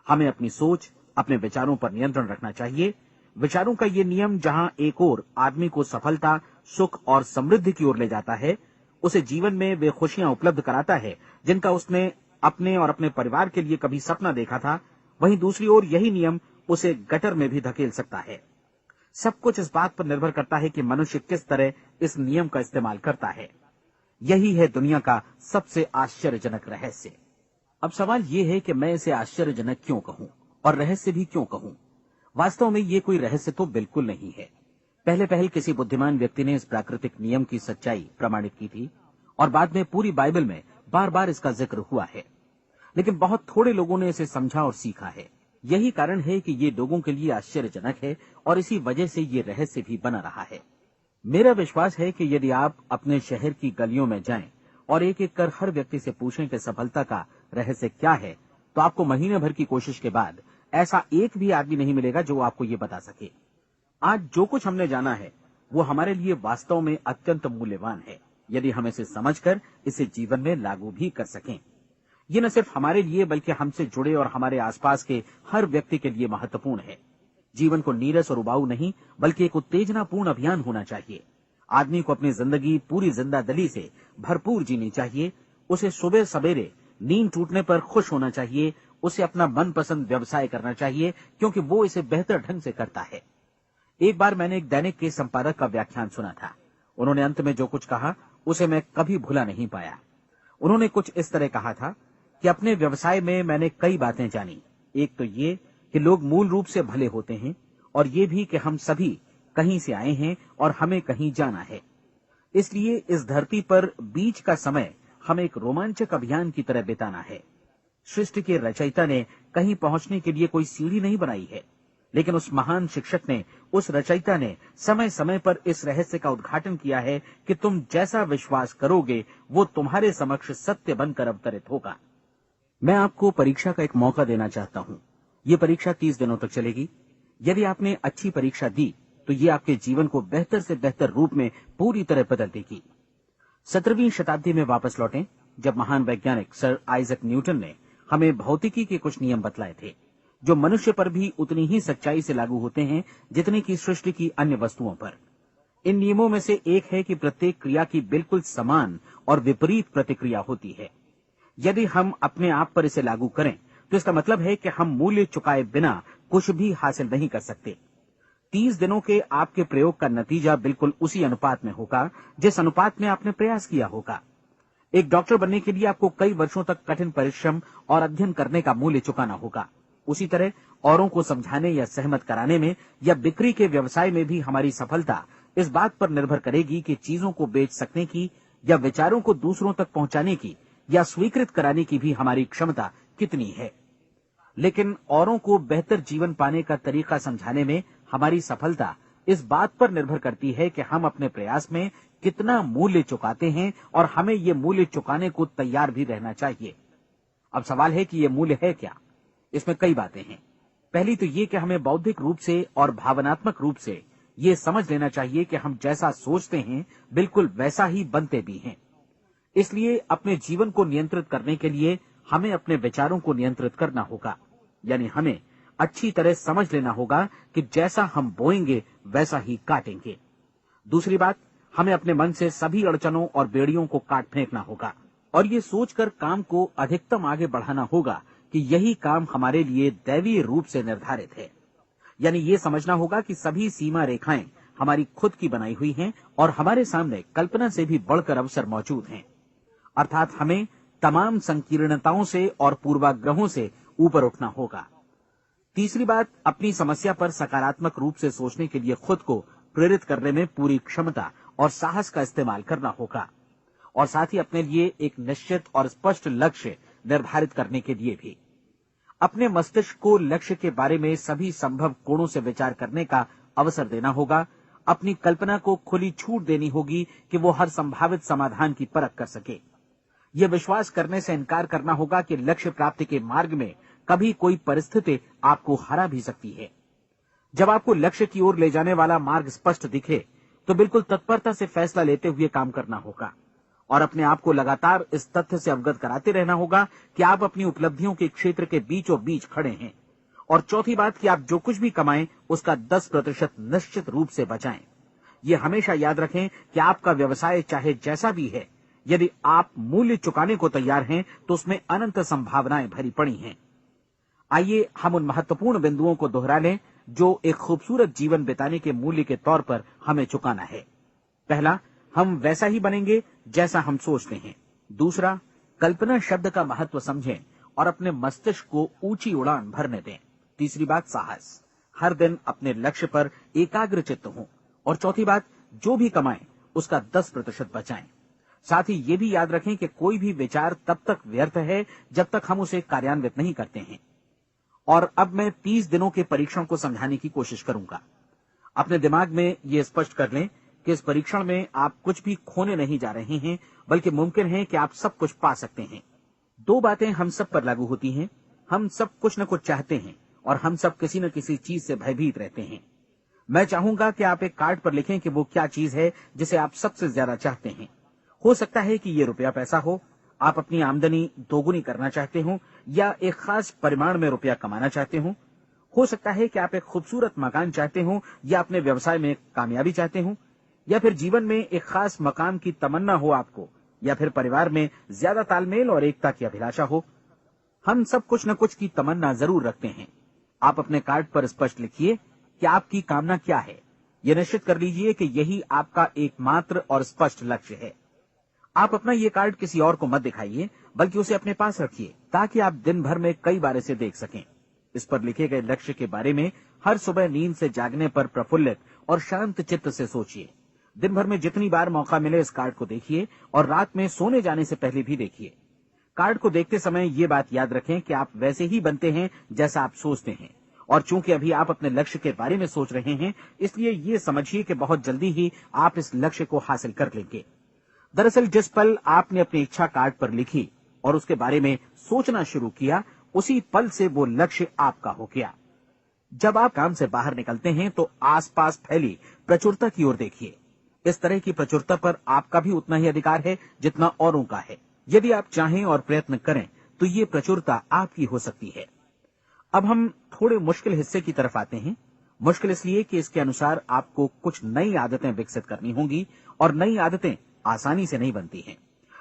हमें अपनी सोच, अपने विचारों पर नियंत्रण रखना चाहिए। विचारों का ये नियम जहां एक ओर आदमी को सफलता, सुख और समृद्धि की ओर ले जाता है, उसे जीवन में वे खुशियां उपलब्ध कराता है जिनका उसने अपने और अपने परिवार के लिए कभी सपना देखा था, वहीं दूसरी ओर यही नियम उसे गटर में भी धकेल सकता है। सब कुछ इस बात पर निर्भर करता है कि मनुष्य किस तरह इस नियम का इस्तेमाल करता है। यही है दुनिया का सबसे आश्चर्यजनक रहस्य। अब सवाल यह है कि मैं इसे आश्चर्यजनक क्यों कहूं और रहस्य भी क्यों कहूं? वास्तव में ये कोई रहस्य तो बिल्कुल नहीं है। पहले पहल किसी बुद्धिमान व्यक्ति ने इस प्राकृतिक नियम की सच्चाई प्रमाणित की थी और बाद में पूरी बाइबल में बार बार इसका जिक्र हुआ है, लेकिन बहुत थोड़े लोगों ने इसे समझा और सीखा है। यही कारण है कि ये लोगों के लिए आश्चर्यजनक है और इसी वजह से ये रहस्य भी बना रहा है। मेरा विश्वास है कि यदि आप अपने शहर की गलियों में जाएं और एक एक कर हर व्यक्ति से पूछें कि सफलता का रहस्य क्या है, तो आपको महीने भर की कोशिश के बाद ऐसा एक भी आदमी नहीं मिलेगा जो आपको ये बता सके। आज जो कुछ हमने जाना है वो हमारे लिए वास्तव में अत्यंत मूल्यवान है, यदि हम इसे समझकर इसे जीवन में लागू भी कर सकें। ये न सिर्फ हमारे लिए बल्कि हमसे जुड़े और हमारे आसपास के हर व्यक्ति के लिए महत्वपूर्ण है। जीवन को नीरस और उबाऊ नहीं बल्कि एक उत्तेजनापूर्ण अभियान होना चाहिए। आदमी को अपनी जिंदगी पूरी जिंदादिली से भरपूर जीनी चाहिए। उसे सुबह सवेरे नींद टूटने पर खुश होना चाहिए। उसे अपना मनपसंद व्यवसाय करना चाहिए क्योंकि वो इसे बेहतर ढंग से करता है। एक बार मैंने एक दैनिक के संपादक का व्याख्यान सुना था। उन्होंने अंत में जो कुछ कहा उसे मैं कभी भुला नहीं पाया। उन्होंने कुछ इस तरह कहा था कि अपने व्यवसाय में मैंने कई बातें जानी। एक तो ये कि लोग मूल रूप से भले होते हैं और ये भी कि हम सभी कहीं से आए हैं और हमें कहीं जाना है। इसलिए इस धरती पर बीच का समय हमें एक रोमांचक अभियान की तरह बिताना है। सृष्टि के रचयिता ने कहीं पहुंचने के लिए कोई सीढ़ी नहीं बनाई है, लेकिन उस महान शिक्षक ने, उस रचयिता ने समय समय पर इस रहस्य का उद्घाटन किया है कि तुम जैसा विश्वास करोगे वो तुम्हारे समक्ष सत्य बनकर अवतरित होगा। मैं आपको परीक्षा का एक मौका देना चाहता हूं। ये परीक्षा 30 दिनों तक चलेगी। यदि आपने अच्छी परीक्षा दी तो ये आपके जीवन को बेहतर से बेहतर रूप में पूरी तरह बदल देगी। 17वीं शताब्दी में वापस लौटें, जब महान वैज्ञानिक सर आइजक न्यूटन ने हमें भौतिकी के कुछ नियम बतलाए थे, जो मनुष्य पर भी उतनी ही सच्चाई से लागू होते हैं जितनी की सृष्टि की अन्य वस्तुओं पर। इन नियमों में से एक है कि प्रत्येक क्रिया की बिल्कुल समान और विपरीत प्रतिक्रिया होती है। यदि हम अपने आप पर इसे लागू करें तो इसका मतलब है कि हम मूल्य चुकाए बिना कुछ भी हासिल नहीं कर सकते। 30 दिनों के आपके प्रयोग का नतीजा बिल्कुल उसी अनुपात में होगा जिस अनुपात में आपने प्रयास किया होगा। एक डॉक्टर बनने के लिए आपको कई वर्षों तक कठिन परिश्रम और अध्ययन करने का मूल्य चुकाना होगा। उसी तरह औरों को समझाने या सहमत कराने में या बिक्री के व्यवसाय में भी हमारी सफलता इस बात पर निर्भर करेगी कि चीजों को बेच सकने की या विचारों को दूसरों तक पहुंचाने की या स्वीकृत कराने की भी हमारी क्षमता कितनी है। लेकिन औरों को बेहतर जीवन पाने का तरीका समझाने में हमारी सफलता इस बात पर निर्भर करती है कि हम अपने प्रयास में कितना मूल्य चुकाते हैं और हमें ये मूल्य चुकाने को तैयार भी रहना चाहिए। अब सवाल है कि ये मूल्य है क्या? इसमें कई बातें हैं। पहली तो ये कि हमें बौद्धिक रूप से और भावनात्मक रूप से ये समझ लेना चाहिए कि हम जैसा सोचते हैं बिल्कुल वैसा ही बनते भी हैं। इसलिए अपने जीवन को नियंत्रित करने के लिए हमें अपने विचारों को नियंत्रित करना होगा। यानी हमें अच्छी तरह समझ लेना होगा कि जैसा हम बोएंगे वैसा ही काटेंगे। दूसरी बात, हमें अपने मन से सभी अड़चनों और बेड़ियों को काट फेंकना होगा और ये सोचकर काम को अधिकतम आगे बढ़ाना होगा कि यही काम हमारे लिए दैवीय रूप से निर्धारित है। यानी ये समझना होगा कि सभी सीमा रेखाएं हमारी खुद की बनाई हुई हैं और हमारे सामने कल्पना से भी बढ़कर अवसर मौजूद हैं। अर्थात हमें तमाम संकीर्णताओं से और पूर्वाग्रहों से ऊपर उठना होगा। तीसरी बात, अपनी समस्या पर सकारात्मक रूप से सोचने के लिए खुद को प्रेरित करने में पूरी क्षमता और साहस का इस्तेमाल करना होगा और साथ ही अपने लिए एक निश्चित और स्पष्ट लक्ष्य निर्धारित करने के लिए भी। अपने मस्तिष्क को लक्ष्य के बारे में सभी संभव कोणों से विचार करने का अवसर देना होगा। अपनी कल्पना को खुली छूट देनी होगी कि वो हर संभावित समाधान की परख कर सके। यह विश्वास करने से इनकार करना होगा कि लक्ष्य प्राप्ति के मार्ग में कभी कोई परिस्थिति आपको हरा भी सकती है। जब आपको लक्ष्य की ओर ले जाने वाला मार्ग स्पष्ट दिखे तो बिल्कुल तत्परता से फैसला लेते हुए काम करना होगा और अपने आप को लगातार इस तथ्य से अवगत कराते रहना होगा कि आप अपनी उपलब्धियों के क्षेत्र के बीचों बीच खड़े हैं। और चौथी बात कि आप जो कुछ भी कमाएं उसका 10% निश्चित रूप से बचाएं। ये हमेशा याद रखें कि आपका व्यवसाय चाहे जैसा भी है, यदि आप मूल्य चुकाने को तैयार हैं तो उसमें अनंत संभावनाएं भरी पड़ी हैं। आइए हम उन महत्वपूर्ण बिंदुओं को दोहरा लें जो एक खूबसूरत जीवन बिताने के मूल्य के तौर पर हमें चुकाना है। पहला, हम वैसा ही बनेंगे जैसा हम सोचते हैं। दूसरा, कल्पना शब्द का महत्व समझें और अपने मस्तिष्क को ऊंची उड़ान भरने दें। तीसरी बात, साहस, हर दिन अपने लक्ष्य पर एकाग्रचित्त हों। और चौथी बात, जो भी कमाएं उसका 10% बचाएं। साथ ही ये भी याद रखें कि कोई भी विचार तब तक व्यर्थ है जब तक हम उसे कार्यान्वित नहीं करते हैं। और अब मैं 30 दिनों के परीक्षण को समझाने की कोशिश करूंगा। अपने दिमाग में ये स्पष्ट कर लें कि इस परीक्षण में आप कुछ भी खोने नहीं जा रहे हैं, बल्कि मुमकिन है कि आप सब कुछ पा सकते हैं। 2 बातें हम सब पर लागू होती हैं। हम सब कुछ न कुछ चाहते हैं और हम सब किसी न किसी चीज से भयभीत रहते हैं। मैं चाहूंगा कि आप एक कार्ड पर लिखें कि वो क्या चीज है जिसे आप सबसे ज्यादा चाहते हैं। हो सकता है कि ये रुपया पैसा हो, आप अपनी आमदनी दोगुनी करना चाहते हो, या एक खास परिमाण में रुपया कमाना चाहते हो सकता है कि आप एक खूबसूरत मकान चाहते हो, या अपने व्यवसाय में कामयाबी चाहते हो, या फिर जीवन में एक खास मकाम की तमन्ना हो आपको, या फिर परिवार में ज्यादा तालमेल और एकता की अभिलाषा हो। हम सब कुछ न कुछ की तमन्ना जरूर रखते हैं। आप अपने कार्ड पर स्पष्ट लिखिए कि आपकी कामना क्या है। यह निश्चित कर लीजिए कि यही आपका एकमात्र और स्पष्ट लक्ष्य है। आप अपना ये कार्ड किसी और को मत दिखाइए, बल्कि उसे अपने पास रखिए, ताकि आप दिन भर में कई बार इसे देख सकें। इस पर लिखे गए लक्ष्य के बारे में हर सुबह नींद से जागने पर प्रफुल्लित और शांत चित्त से सोचिए। दिन भर में जितनी बार मौका मिले इस कार्ड को देखिए, और रात में सोने जाने से पहले भी देखिए। कार्ड को देखते समय ये बात याद रखें कि आप वैसे ही बनते हैं जैसा आप सोचते हैं, और चूंकि अभी आप अपने लक्ष्य के बारे में सोच रहे हैं, इसलिए ये समझिए कि बहुत जल्दी ही आप इस लक्ष्य को हासिल कर लेंगे। दरअसल जिस पल आपने अपनी इच्छा कार्ड पर लिखी और उसके बारे में सोचना शुरू किया, उसी पल से वो लक्ष्य आपका हो गया। जब आप काम से बाहर निकलते हैं तो आसपास फैली प्रचुरता की ओर देखिए। इस तरह की प्रचुरता पर आपका भी उतना ही अधिकार है जितना औरों का है। यदि आप चाहें और प्रयत्न करें तो ये प्रचुरता आपकी हो सकती है। अब हम थोड़े मुश्किल हिस्से की तरफ आते हैं। मुश्किल इसलिए कि इसके अनुसार आपको कुछ नई आदतें विकसित करनी होंगी, और नई आदतें आसानी से नहीं बनती हैं,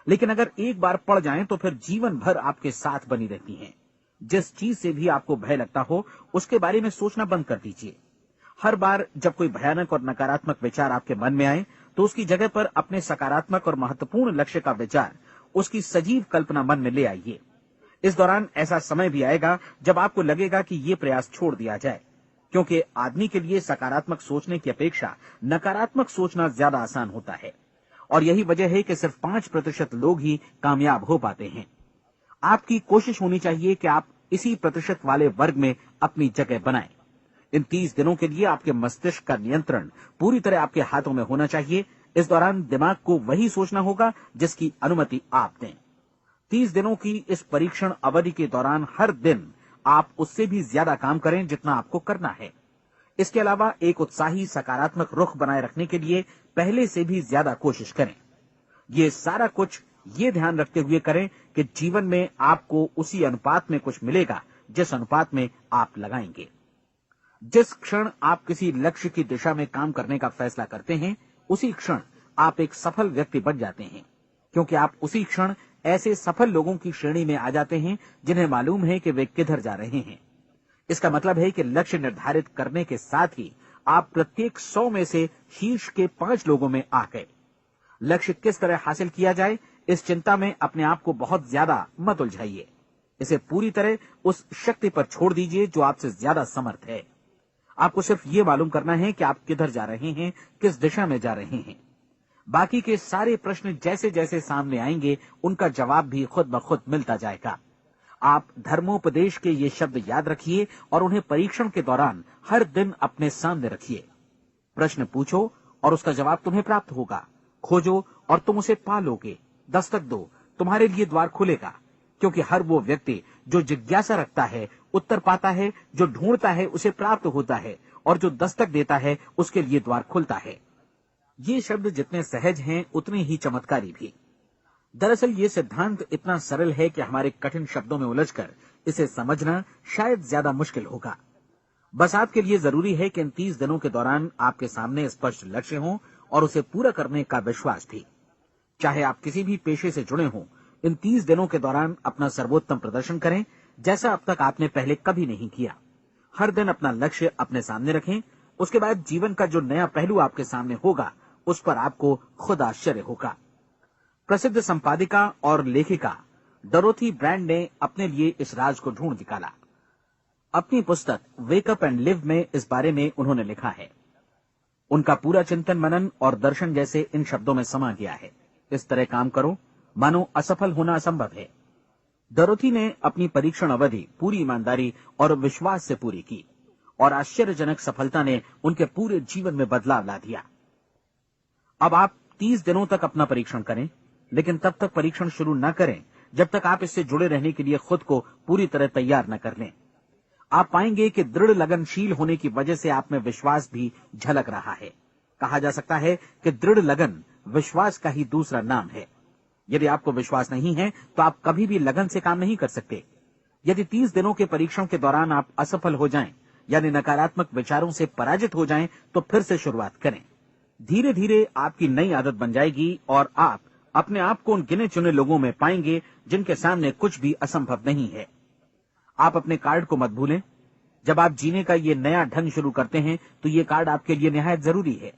लेकिन अगर एक बार पड़ जाएं तो फिर जीवन भर आपके साथ बनी रहती हैं। जिस चीज से भी आपको भय लगता हो, उसके बारे में सोचना बंद कर दीजिए। हर बार जब कोई भयानक और नकारात्मक विचार आपके मन में आए, तो उसकी जगह पर अपने सकारात्मक और महत्वपूर्ण लक्ष्य का विचार, उसकी सजीव कल्पना मन में ले आइए। इस दौरान ऐसा समय भी आएगा जब आपको लगेगा कि ये प्रयास छोड़ दिया जाए, क्योंकि आदमी के लिए सकारात्मक सोचने की अपेक्षा नकारात्मक सोचना ज्यादा आसान होता है, और यही वजह है कि सिर्फ 5% लोग ही कामयाब हो पाते हैं। आपकी कोशिश होनी चाहिए कि आप इसी प्रतिशत वाले वर्ग में अपनी जगह बनाएं। इन 30 दिनों के लिए आपके मस्तिष्क का नियंत्रण पूरी तरह आपके हाथों में होना चाहिए। इस दौरान दिमाग को वही सोचना होगा जिसकी अनुमति आप दें। 30 दिनों की इस परीक्षण अवधि के दौरान हर दिन आप उससे भी ज्यादा काम करें जितना आपको करना है। इसके अलावा एक उत्साही सकारात्मक रुख बनाए रखने के लिए पहले से भी ज्यादा कोशिश करें। ये सारा कुछ ये ध्यान रखते हुए करें कि जीवन में आपको उसी अनुपात में कुछ मिलेगा जिस अनुपात में आप लगाएंगे। जिस क्षण आप किसी लक्ष्य की दिशा में काम करने का फैसला करते हैं, उसी क्षण आप एक सफल व्यक्ति बन जाते हैं, क्योंकि आप उसी क्षण ऐसे सफल लोगों की श्रेणी में आ जाते हैं जिन्हें मालूम है कि वे किधर जा रहे हैं। इसका मतलब है कि लक्ष्य निर्धारित करने के साथ ही आप प्रत्येक 100 में से शीर्ष के 5 लोगों में आ गए। लक्ष्य किस तरह हासिल किया जाए, इस चिंता में अपने आप को बहुत ज्यादा मत उलझाइए। इसे पूरी तरह उस शक्ति पर छोड़ दीजिए जो आपसे ज्यादा समर्थ है। आपको सिर्फ ये मालूम करना है कि आप किधर जा रहे हैं, किस दिशा में जा रहे हैं। बाकी के सारे प्रश्न जैसे जैसे सामने आएंगे, उनका जवाब भी खुद ब खुद मिलता जाएगा। आप धर्मोपदेश के ये शब्द याद रखिए और उन्हें परीक्षण के दौरान हर दिन अपने सामने रखिए। प्रश्न पूछो और उसका जवाब तुम्हें प्राप्त होगा। खोजो और तुम उसे पा लोगे। दस्तक दो, तुम्हारे लिए द्वार खुलेगा, क्योंकि हर वो व्यक्ति जो जिज्ञासा रखता है उत्तर पाता है, जो ढूंढता है उसे प्राप्त होता है, और जो दस्तक देता है उसके लिए द्वार खुलता है। ये शब्द जितने सहज हैं उतने ही चमत्कारी भी। दरअसल ये सिद्धांत इतना सरल है कि हमारे कठिन शब्दों में उलझकर इसे समझना शायद ज्यादा मुश्किल होगा। बस आपके लिए जरूरी है कि इन 30 दिनों के दौरान आपके सामने स्पष्ट लक्ष्य हो और उसे पूरा करने का विश्वास भी। चाहे आप किसी भी पेशे से जुड़े हों, इन 30 दिनों के दौरान अपना सर्वोत्तम प्रदर्शन करें, जैसा अब तक आपने पहले कभी नहीं किया। हर दिन अपना लक्ष्य अपने सामने रखें। उसके बाद जीवन का जो नया पहलू आपके सामने होगा, उस पर आपको खुद आश्चर्य होगा। प्रसिद्ध संपादिका और लेखिका डोरोथी ब्रैंड ने अपने लिए इस राज को ढूंढ निकाला। अपनी पुस्तक वेक अप एंड लिव में इस बारे में उन्होंने लिखा है। उनका पूरा चिंतन मनन और दर्शन जैसे इन शब्दों में समा गया है। इस तरह काम करो मानो असफल होना असंभव है। डोरोथी ने अपनी परीक्षण अवधि पूरी ईमानदारी और विश्वास से पूरी की और आश्चर्यजनक सफलता ने उनके पूरे जीवन में बदलाव ला दिया। अब आप 30 दिनों तक अपना परीक्षण करें, लेकिन तब तक परीक्षण शुरू न करें जब तक आप इससे जुड़े रहने के लिए खुद को पूरी तरह तैयार न कर लें। आप पाएंगे कि दृढ़ लगनशील होने की वजह से आप में विश्वास भी झलक रहा है। कहा जा सकता है कि दृढ़ लगन विश्वास का ही दूसरा नाम है। यदि आपको विश्वास नहीं है तो आप कभी भी लगन से काम नहीं कर सकते। यदि 30 दिनों के परीक्षण के दौरान आप असफल हो जाएं, यानी नकारात्मक विचारों से पराजित हो जाएं, तो फिर से शुरुआत करें। धीरे धीरे आपकी नई आदत बन जाएगी और आप अपने आप को उन गिने चुने लोगों में पाएंगे जिनके सामने कुछ भी असंभव नहीं है। आप अपने कार्ड को मत भूलें। जब आप जीने का ये नया ढंग शुरू करते हैं तो ये कार्ड आपके लिए निहायत जरूरी है।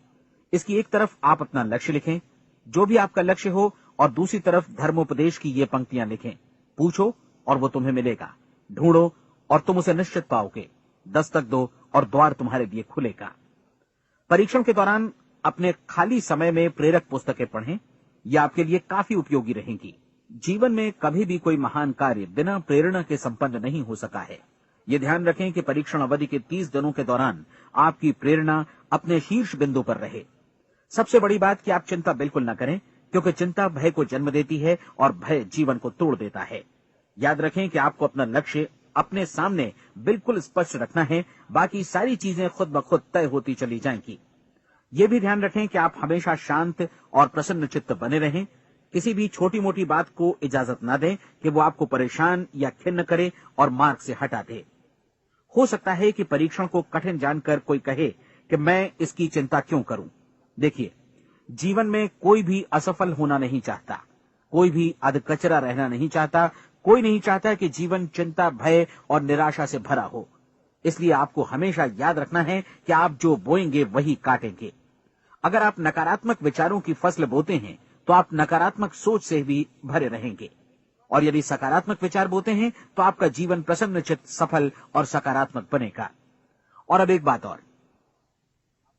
इसकी एक तरफ आप अपना लक्ष्य लिखें, जो भी आपका लक्ष्य हो, और दूसरी तरफ धर्मोपदेश की ये पंक्तियां लिखें। पूछो और वो तुम्हें मिलेगा, ढूंढो और तुम उसे निश्चित पाओगे, दस्तक दो और द्वार तुम्हारे लिए खुलेगा। परीक्षण के दौरान अपने खाली समय में प्रेरक पुस्तकें पढ़ें, यह आपके लिए काफी उपयोगी रहेंगी। जीवन में कभी भी कोई महान कार्य बिना प्रेरणा के संपन्न नहीं हो सका है। ये ध्यान रखें कि परीक्षण अवधि के 30 दिनों के दौरान आपकी प्रेरणा अपने शीर्ष बिंदु पर रहे। सबसे बड़ी बात कि आप चिंता बिल्कुल न करें, क्योंकि चिंता भय को जन्म देती है और भय जीवन को तोड़ देता है। याद रखें कि आपको अपना लक्ष्य अपने सामने बिल्कुल स्पष्ट रखना है, बाकी सारी चीजें खुद ब खुद तय होती चली जाएंगी। ये भी ध्यान रखें कि आप हमेशा शांत और प्रसन्न चित्त बने रहें। किसी भी छोटी मोटी बात को इजाजत न दें कि वो आपको परेशान या खिन्न करे और मार्ग से हटा दे। हो सकता है कि परीक्षण को कठिन जानकर कोई कहे कि मैं इसकी चिंता क्यों करूं। देखिए, जीवन में कोई भी असफल होना नहीं चाहता, कोई भी अधकचरा रहना नहीं चाहता, कोई नहीं चाहता कि जीवन चिंता, भय और निराशा से भरा हो। इसलिए आपको हमेशा याद रखना है कि आप जो बोएंगे वही काटेंगे। अगर आप नकारात्मक विचारों की फसल बोते हैं तो आप नकारात्मक सोच से भी भरे रहेंगे, और यदि सकारात्मक विचार बोते हैं तो आपका जीवन प्रसन्नचित्त, सफल और सकारात्मक बनेगा। और अब एक बात और,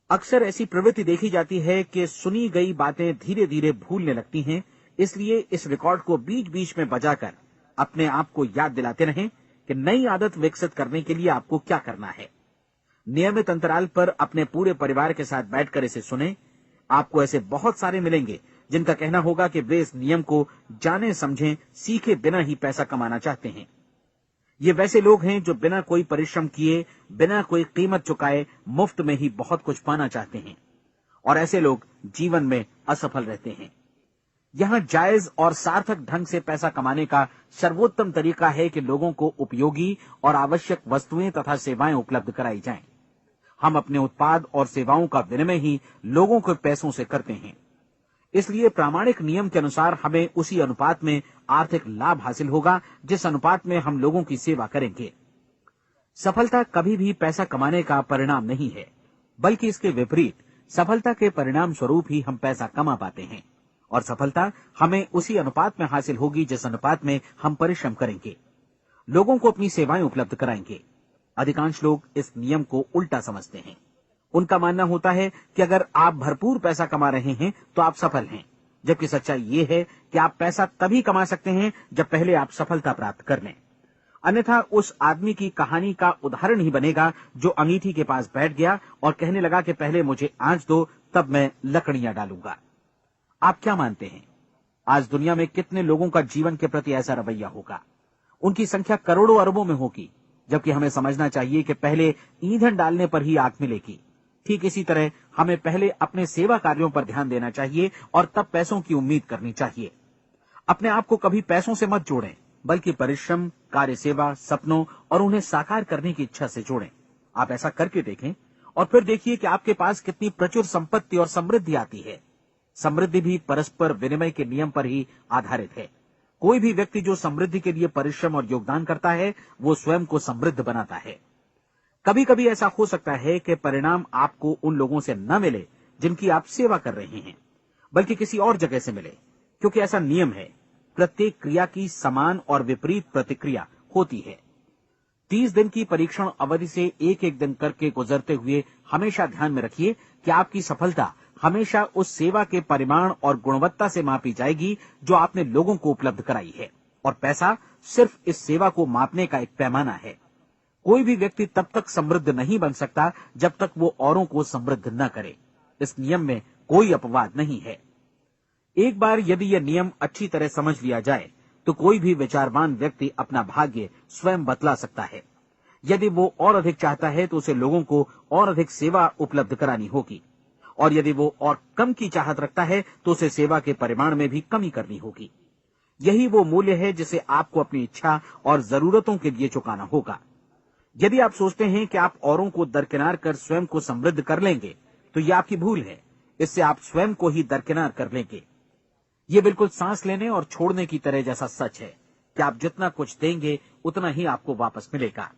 अक्सर ऐसी प्रवृत्ति देखी जाती है कि सुनी गई बातें धीरे धीरे भूलने लगती हैं। इसलिए इस रिकॉर्ड को बीच बीच में बजाकर अपने आप को याद दिलाते रहें कि नई आदत विकसित करने के लिए आपको क्या करना है। नियमित अंतराल पर अपने पूरे परिवार के साथ बैठकर इसे सुनें। आपको ऐसे बहुत सारे मिलेंगे जिनका कहना होगा कि वे इस नियम को जाने समझें सीखे बिना ही पैसा कमाना चाहते हैं। ये वैसे लोग हैं जो बिना कोई परिश्रम किए, बिना कोई कीमत चुकाए मुफ्त में ही बहुत कुछ पाना चाहते हैं, और ऐसे लोग जीवन में असफल रहते हैं। यहां जायज और सार्थक ढंग से पैसा कमाने का सर्वोत्तम तरीका है कि लोगों को उपयोगी और आवश्यक वस्तुएं तथा सेवाएं उपलब्ध कराई जाएं। हम अपने उत्पाद और सेवाओं का विनिमय ही लोगों के पैसों से करते हैं। इसलिए प्रामाणिक नियम के अनुसार हमें उसी अनुपात में आर्थिक लाभ हासिल होगा जिस अनुपात में हम लोगों की सेवा करेंगे। सफलता कभी भी पैसा कमाने का परिणाम नहीं है, बल्कि इसके विपरीत सफलता के परिणाम स्वरूप ही हम पैसा कमा पाते हैं, और सफलता हमें उसी अनुपात में हासिल होगी जिस अनुपात में हम परिश्रम करेंगे, लोगों को अपनी सेवाएं उपलब्ध कराएंगे। अधिकांश लोग इस नियम को उल्टा समझते हैं। उनका मानना होता है कि अगर आप भरपूर पैसा कमा रहे हैं तो आप सफल हैं, जबकि सच्चाई ये है कि आप पैसा तभी कमा सकते हैं जब पहले आप सफलता प्राप्त कर लें। अन्यथा उस आदमी की कहानी का उदाहरण ही बनेगा जो अंगीठी के पास बैठ गया और कहने लगा कि पहले मुझे आंच दो, तब मैं लकड़ियां डालूंगा। आप क्या मानते हैं, आज दुनिया में कितने लोगों का जीवन के प्रति ऐसा रवैया होगा? उनकी संख्या करोड़ों अरबों में होगी, जबकि हमें समझना चाहिए कि पहले ईंधन डालने पर ही आग मिलेगी। ठीक इसी तरह हमें पहले अपने सेवा कार्यों पर ध्यान देना चाहिए और तब पैसों की उम्मीद करनी चाहिए। अपने आप को कभी पैसों से मत जोड़ें, बल्कि परिश्रम, कार्य सेवा, सपनों और उन्हें साकार करने की इच्छा से जोड़ें। आप ऐसा करके देखें और फिर देखिए कि आपके पास कितनी प्रचुर संपत्ति और समृद्धि आती है। समृद्धि भी परस्पर विनिमय के नियम पर ही आधारित है। कोई भी व्यक्ति जो समृद्धि के लिए परिश्रम और योगदान करता है, वो स्वयं को समृद्ध बनाता है। कभी कभी ऐसा हो सकता है कि परिणाम आपको उन लोगों से न मिले जिनकी आप सेवा कर रहे हैं, बल्कि किसी और जगह से मिले, क्योंकि ऐसा नियम है, प्रत्येक क्रिया की समान और विपरीत प्रतिक्रिया होती है। 30 दिन की परीक्षण अवधि से एक एक दिन करके गुजरते हुए हमेशा ध्यान में रखिए कि आपकी सफलता हमेशा उस सेवा के परिमाण और गुणवत्ता से मापी जाएगी जो आपने लोगों को उपलब्ध कराई है, और पैसा सिर्फ इस सेवा को मापने का एक पैमाना है। कोई भी व्यक्ति तब तक समृद्ध नहीं बन सकता जब तक वो औरों को समृद्ध न करे। इस नियम में कोई अपवाद नहीं है। एक बार यदि यह नियम अच्छी तरह समझ लिया जाए तो कोई भी विचारवान व्यक्ति अपना भाग्य स्वयं बतला सकता है। यदि वो और अधिक चाहता है तो उसे लोगों को और अधिक सेवा उपलब्ध करानी होगी, और यदि वो और कम की चाहत रखता है तो उसे सेवा के परिमाण में भी कमी करनी होगी। यही वो मूल्य है जिसे आपको अपनी इच्छा और जरूरतों के लिए चुकाना होगा। यदि आप सोचते हैं कि आप औरों को दरकिनार कर स्वयं को समृद्ध कर लेंगे तो यह आपकी भूल है। इससे आप स्वयं को ही दरकिनार कर लेंगे। ये बिल्कुल सांस लेने और छोड़ने की तरह जैसा सच है कि आप जितना कुछ देंगे उतना ही आपको वापस मिलेगा।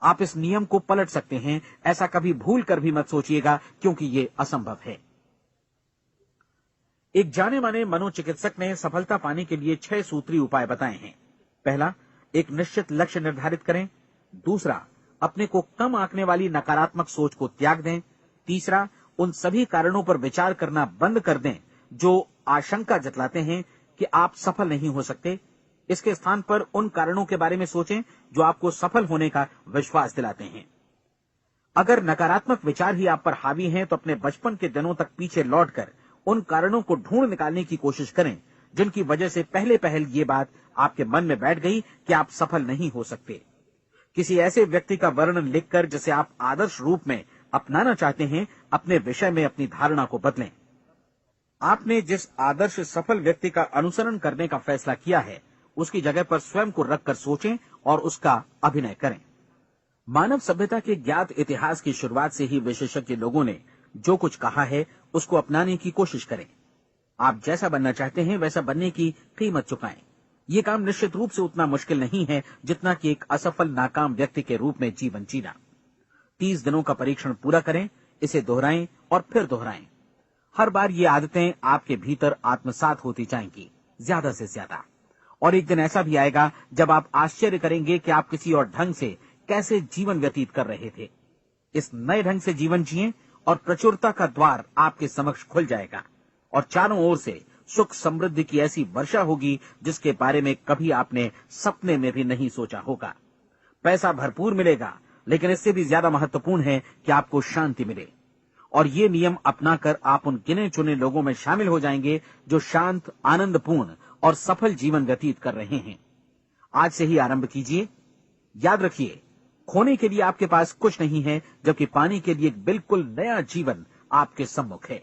आप इस नियम को पलट सकते हैं, ऐसा कभी भूल कर भी मत सोचिएगा, क्योंकि ये असंभव है। एक जाने माने मनोचिकित्सक ने सफलता पाने के लिए 6 सूत्री उपाय बताए हैं। पहला, एक निश्चित लक्ष्य निर्धारित करें। दूसरा, अपने को कम आंकने वाली नकारात्मक सोच को त्याग दें। तीसरा, उन सभी कारणों पर विचार करना बंद कर दें जो आशंका जतलाते हैं कि आप सफल नहीं हो सकते। इसके स्थान पर उन कारणों के बारे में सोचें जो आपको सफल होने का विश्वास दिलाते हैं। अगर नकारात्मक विचार ही आप पर हावी हैं तो अपने बचपन के दिनों तक पीछे लौटकर उन कारणों को ढूंढ निकालने की कोशिश करें जिनकी वजह से पहले पहल ये बात आपके मन में बैठ गई कि आप सफल नहीं हो सकते। किसी ऐसे व्यक्ति का वर्णन लिखकर जिसे आप आदर्श रूप में अपनाना चाहते हैं, अपने विषय में अपनी धारणा को बदलें। आपने जिस आदर्श सफल व्यक्ति का अनुसरण करने का फैसला किया है उसकी जगह पर स्वयं को रखकर सोचें और उसका अभिनय करें। मानव सभ्यता के ज्ञात इतिहास की शुरुआत से ही विशेषज्ञ लोगों ने जो कुछ कहा है उसको अपनाने की कोशिश करें। आप जैसा बनना चाहते हैं वैसा बनने की कीमत चुकाएं। ये काम निश्चित रूप से उतना मुश्किल नहीं है जितना कि एक असफल नाकाम व्यक्ति के रूप में जीवन जीना। 30 दिनों का परीक्षण पूरा करें, इसे दोहराएं और फिर दोहराएं। हर बार ये आदतें आपके भीतर आत्मसात होती जाएंगी, ज्यादा से ज्यादा। और एक दिन ऐसा भी आएगा जब आप आश्चर्य करेंगे कि आप किसी और ढंग से कैसे जीवन व्यतीत कर रहे थे। इस नए ढंग से जीवन जिएं और प्रचुरता का द्वार आपके समक्ष खुल जाएगा और चारों ओर से सुख समृद्धि की ऐसी वर्षा होगी जिसके बारे में कभी आपने सपने में भी नहीं सोचा होगा। पैसा भरपूर मिलेगा, लेकिन इससे भी ज्यादा महत्वपूर्ण है कि आपको शांति मिले। और ये नियम अपनाकर आप उन गिने चुने लोगों में शामिल हो जाएंगे जो शांत, आनंदपूर्ण और सफल जीवन व्यतीत कर रहे हैं। आज से ही आरंभ कीजिए। याद रखिए, खोने के लिए आपके पास कुछ नहीं है, जबकि पाने के लिए एक बिल्कुल नया जीवन आपके सम्मुख है।